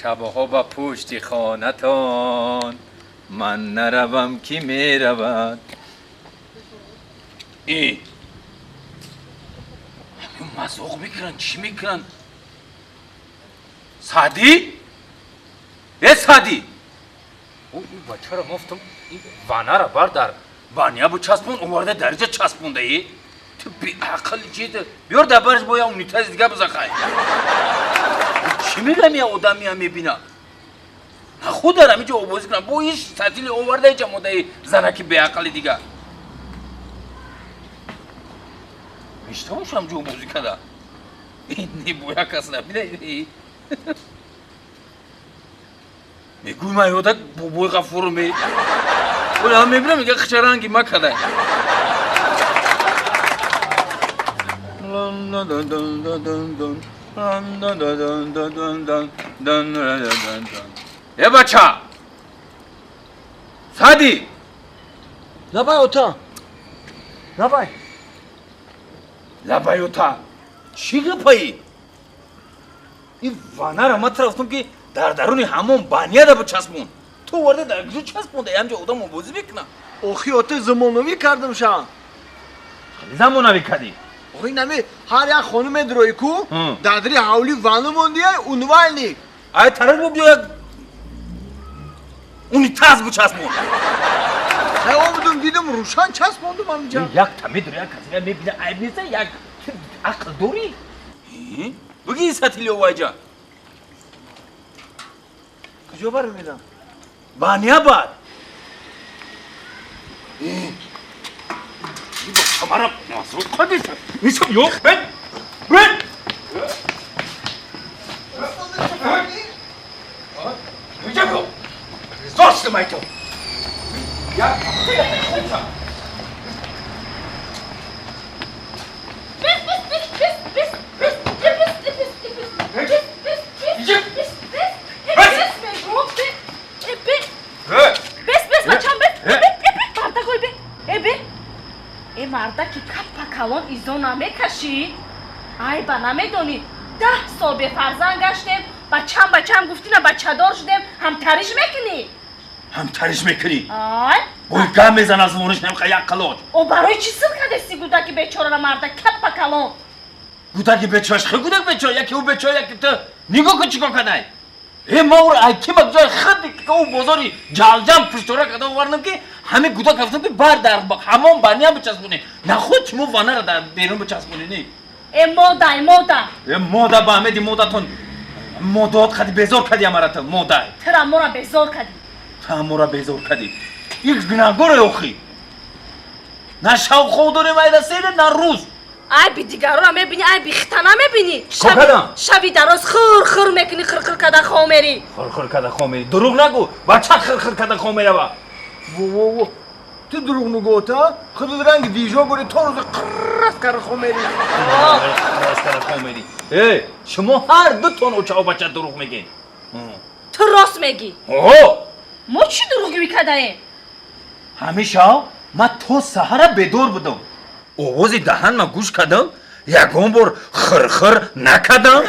شبها با پشتی خانتان من نروم کی می رود ای همین مزاق میکنن چی میکنن سعدی؟ سعدی او این بچه را گفتم این وانه را بردار بانیا بو چسبون اوورده درجه چسبونده ای تو بی عقل جیده بیار دبرش بایا اونی تاز دیگه بزخای چی میگم یا آدمی هم میبینم خود دارم اینجا اوبازی کنم با هیچ تعطیل اوورده ایچه مده زنکی بی عقل دیگه میشته باشم جو اوبازی کده اینی بویا کس نبینه میگوی من یادک بوی غفور می ولی هم میبینم میگه خچرانگی ما کده بچه سعدی لبای اوتا لبای اوتا چی گپایی این وانه را من رفتم که در درون همون بانیه دا بچسبون تو ورده در گزو چسبونده همجا آدم بازی بکنه اوخی اوتا زمانوی کردم شا زمانوی کردی اوخی نمی هر یک خانم دروی کو دادری حولی وانه موندیه اونوال نی ای طرف رو بیا اونی تاز بچسبون ای آمدم دیدم روشن چسبوندم همینجا یک تمی دوری یک کسی میبینه ای میزه یک عقل دوری بگی این سطیلی اوای جا کجا برم میدم بانیه باد این با کمارم نازو خودیست نیستم یوخ بین اینجا بگو زاشت مای تو مردا که کپا کلان ایزو نمیکشی ای با نمیدونی 10 سال به فرزند گشتیم بچم گفتی نه بچه دار شدیم همتریش میکنی همتریش میکنی آی بوی گم میزن از مونش نمیخواه یک قلوج او برای چی سر کدستی گودا که بیچاره را مردا کپا کلان گودا که بیچارش خیلی گودا که بیچاره یکی او بیچاره یکی تو نگاه کن چیکار کنه ای ما او ای کی بگذار خیلی که او بازاری جلجم پشتوره کده ورنم که همه گودا کفتم که بر در همون بانی هم بچسبونه نه خود چمو وانه را در بیرون بچسبونه نی ای مودا ای مودا با همه دی مودا تون مودات خدی بیزار کدی امارا تو مودا ترا مورا بیزار کدی تا مورا بیزار کدی یک گناهگار اوخی نه شاو خود داره مایده سیده نه روز ای بی دیگران هم میبینی ای بی ختنه میبینی شبی دراز خور میکنی خر کده خوامری خر کده خوامری دروغ نگو بچه خر کده خوامری با وو تو دروغ نگو تا خود رنگ دیجا گوری تو روز قرص کر خومری ای شما هر دو تون اوچه و بچه دروغ میگین تو راست میگی ما چی دروغی میکده ایم همیشه من تو سهره بدور بودم اووزی دهن ما گوش کدم یکون بار خر نکدم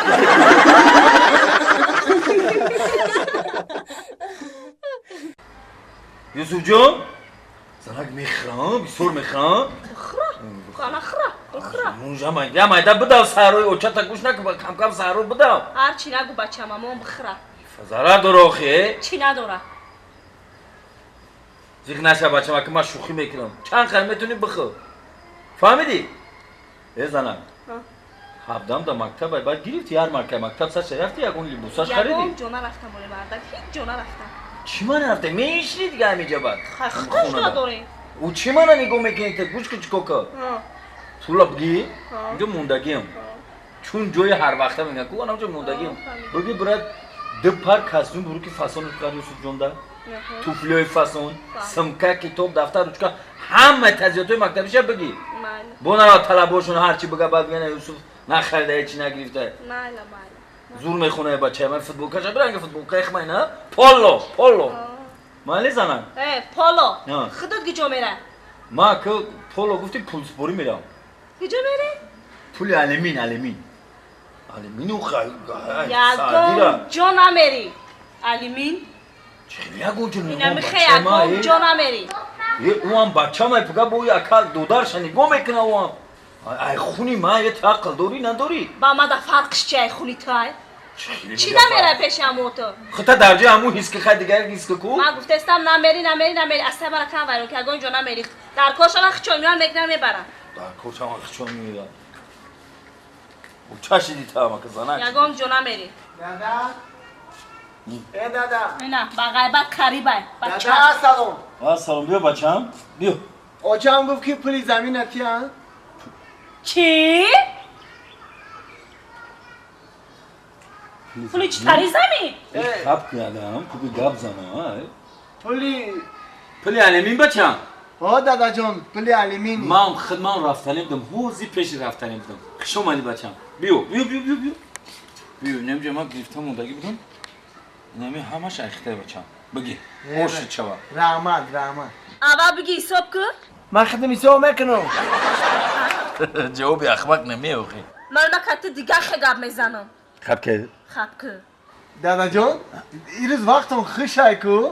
یوسف جان زنک میخرام بسور میخرام خرا مونجا من یا مایده بدم سهروی اوچه تا گوش نکن کم سهرو بدم هر چی نگو بچه مامان بخرا فضاره داره چی نداره زیغ نشه بچه که من شوخی میکنم چند خیلی میتونی بخور فهمیدی؟ ای زنم هفدم دا مکتب باید گرفتی هر مکتب سر رفتی یکون لیبوساش خریدی؟ یکون جونه رفتم مولی بردک هیچ جونه رفتم چی من رفته؟ میشنی دیگه همیجا باید خودش نداره او چی من نگو میکنی تا گوش کچ کوکا تولا بگی؟ اینجا موندگیم چون جوی هر وقته میگن که اونم جا موندگیم بگی برد دو پر کسون برو که فاسون کار یوسف جون ده توفلیای فاسون سمکه کتاب دفتر روچکا همه تزیاتوی مکتبیش بگی بونا طلباشون هرچی بگه بعد بگن یوسف نخریده هیچی نگرفته زور میخونه بچه من فوتبال کجا برنگ فوتبال کیخ من نه پولو مالی زنم پولو خودت کجا میره ما که پولو گفتی پول سپوری میرم کجا میره پول علمین او خیلی یکم جا نمیری алимин چه گوجون اینا میخوای اگم جانا میری اون بچه ما پگه بوی اکل دودارش نگاه میکنه اون ای خونی ما یه تاقل داری نداری با ما دا فرقش چی خونی تای چی نمیره پیشم تو خطا درجه همون حس که خیلی دیگر حس که کو من گفته استم نمیری اصلا برا کم ورون که اگه جانا میری در کاش هم خچون میان میگنم میبرم در کاش هم خچون میان او چه شدی تا ما که زنک اگه جانا میری دادا ای دادا اینا با غیبت قریبه بچه دادا سلام سلام بیا بچم بیا اوچم گفت که پلی زمین اتی ها چی؟ پولی چی تری زمین؟ خب کردم تو بی گب زنم پلی علمین بچم دادا جان پلی علمینی من خدمان رفتنیم دم حوزی پیش رفتنیم دم خشم علی بچم بیا نمیجه من گرفتم موندگی بودم نمی همش اخته بچم بگی خوشت شوا رحمت اول بگی حساب که من خدم حساب میکنم جوابی اخبار نمیوخی من کت دیگه خگاب میزنم خب که دادا جان این روز وقتم خوشه کو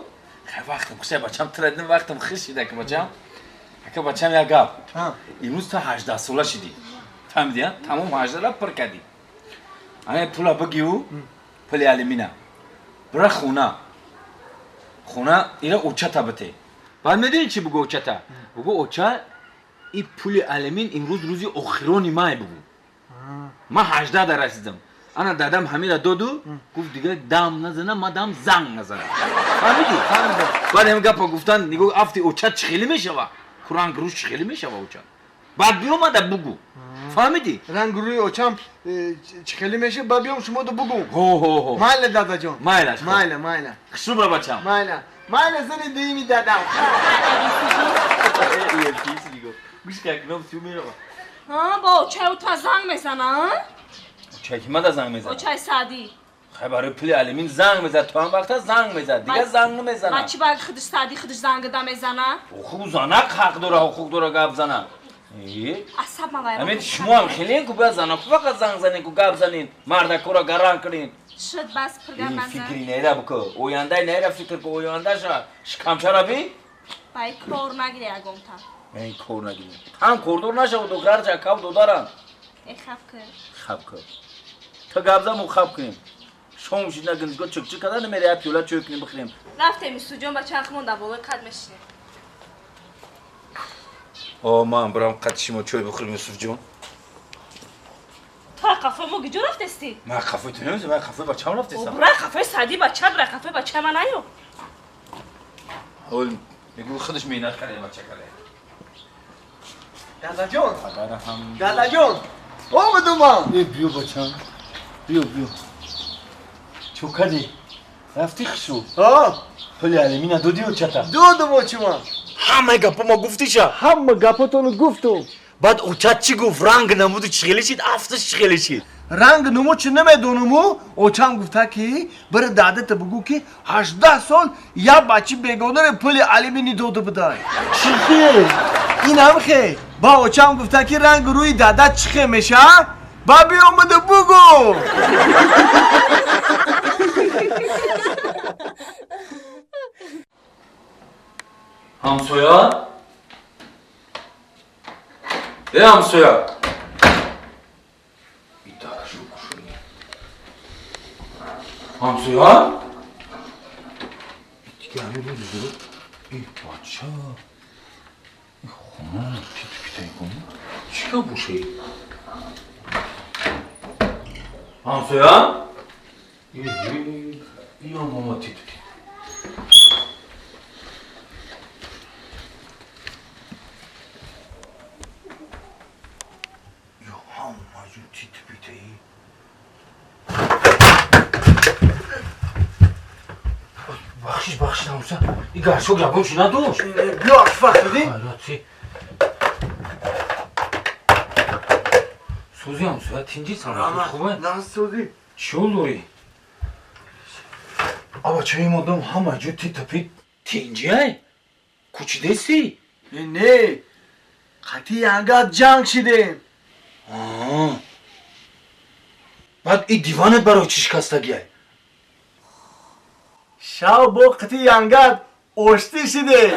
وقتم خوشه بچم تردن وقتم خوشیده که بچم که بچم یا گاب امروز تا 18 ساله شدی فهمیدی ها تمام 18 را پر کردی انا پولا بگیو پلی علمینه برا خونه اینا اوچتا بته بعد میدونی چی بگو اوچتا بگو اوچا این پولی علمین امروز روزی اخیرانی ماه بگو ما 18 در رسیدم انا دادم همین را دادو گفت دیگه دم نزنه ما دم زنگ نزنه فهمیدی؟ بعد هم گپا گفتن نگو افتی اوچا چخیلی میشه و قرآن گروش چخیلی میشه و اوچا بعد بیو ما دا بگو فهمیدی؟ رنگ روی اوچم چخیلی میشه با بیام شما دو بگو هو مایله دادا جان مایلش مایله خشو برا بچم مایله زنی دیمی دادم یه پیسی دیگو گوش که اکنام سیو میره با چای تو زنگ میزنه چای که من دا زنگ میزنم چای سادی خیلی برای پلی علمین زنگ میزد تو هم وقتا زنگ میزد دیگه زنگ نمیزنه من چی باید خودش سادی خودش زنگ دا میزنه خوب زنک حق داره گپ زنه عصب ما باید همین شما هم خیلی که بزنن فقط زنگ زنین که گپ زنین مرد کورا گران کنین شد بس پرگم این بزن فکری نیره بکن اوینده نیره فکر که اوینده شا شکم چرا بی؟ بای کور نگیری اگم تا این کور نگیری هم کوردور نشه و دکتر چه کب دو دارن ای خب کن تا گپ زن خب کنیم شما میشید نگنزگاه چک کده نمیره پیولا چوی کنیم بخوریم رفتیم سوجون با چرخ مونده بابا قد میشنیم من برام قد شما چوی بخوریم یوسف جون تا قفه ما گجو رفتستی من قفه تو نمیزم من قفه بچه هم رفتستم برای قفه سادی بچه برای قفه بچه من نیو اول میگو خودش مینت کرده بچه کرده دادا جان آمدم من بیو بچم بیو چو کدی رفتی خشو پلی علمین دودی و چتا دودم اوچم همه گپا ما گفتی شا همه گپاتونو گفتم بعد اوچت چی گفت رنگ نمودو چخیلی شید افتش چخیلی شید رنگ نمو چه نمیدونمو اوچم گفته که بر دادت بگو که 18 سال یا بچه بیگانه پلی علمینی داده بدای چی خیلی؟ این هم خیلی با اوچم گفته که رنگ روی دادت چخه میشه با بی اومده بگو همسویا؟ همسویا همسویا؟ دیگه همه رو دیگه ای بچه این خونه رو پیت کنه چی که بوشه ای؟ همسویا؟ ای ماما تیت بخشش نموسا این گرشو گرگم شو ندوش بیا فهمیدی؟ حالاتی سوزی همسویا تینجی سلامت خوبه؟ نه سوزی چی داری؟ آبا چه این مادم همه جو تیت پیت تینجی های؟ کچی دستی؟ نه قطعی انگاه جنگ شدیم بعد این دیوانت برای چی شکستگی های؟ شاو بو قتی یانگاد اوشتی شده